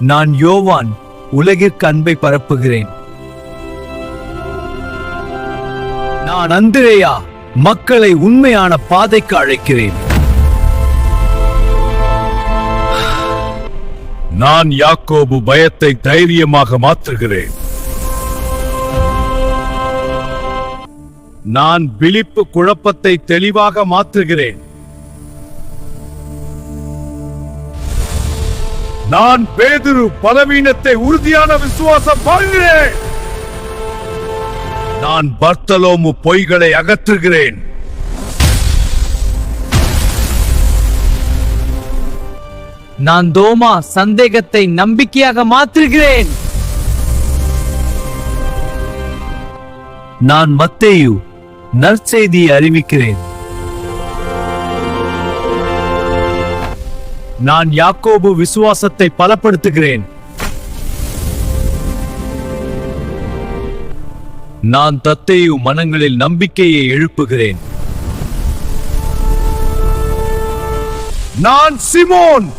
நான் யோவான், உலகிற்கு அன்பை பரப்புகிறேன். நான் அந்திரேயா, மக்களை உண்மையான பாதைக்கு அழைக்கிறேன். நான் யாக்கோபு, பயத்தை தைரியமாக மாற்றுகிறேன். நான் பிலிப்பு, குழப்பத்தை தெளிவாக மாற்றுகிறேன். நான் பேதுரு, பலவீனத்தை உறுதியான விசுவாசம் வாழ்கிறேன். நான் பர்த்தலோமு, பொய்களை அகற்றுகிறேன். நான் தோமா, சந்தேகத்தை நம்பிக்கையாக மாற்றுகிறேன். நான் மத்தேயு, நற்செய்தியை அறிவிக்கிறேன். நான் யாக்கோபு, விசுவாசத்தை பலப்படுத்துகிறேன். நான் தத்தேயு, மனங்களில் நம்பிக்கையை எழுப்புகிறேன். நான் சிமோன்,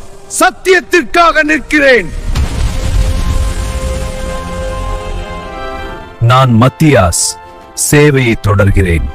சத்தியத்திற்காக நிற்கிறேன். நான் மத்தியாஸ், சேவையை தொடர்கிறேன்.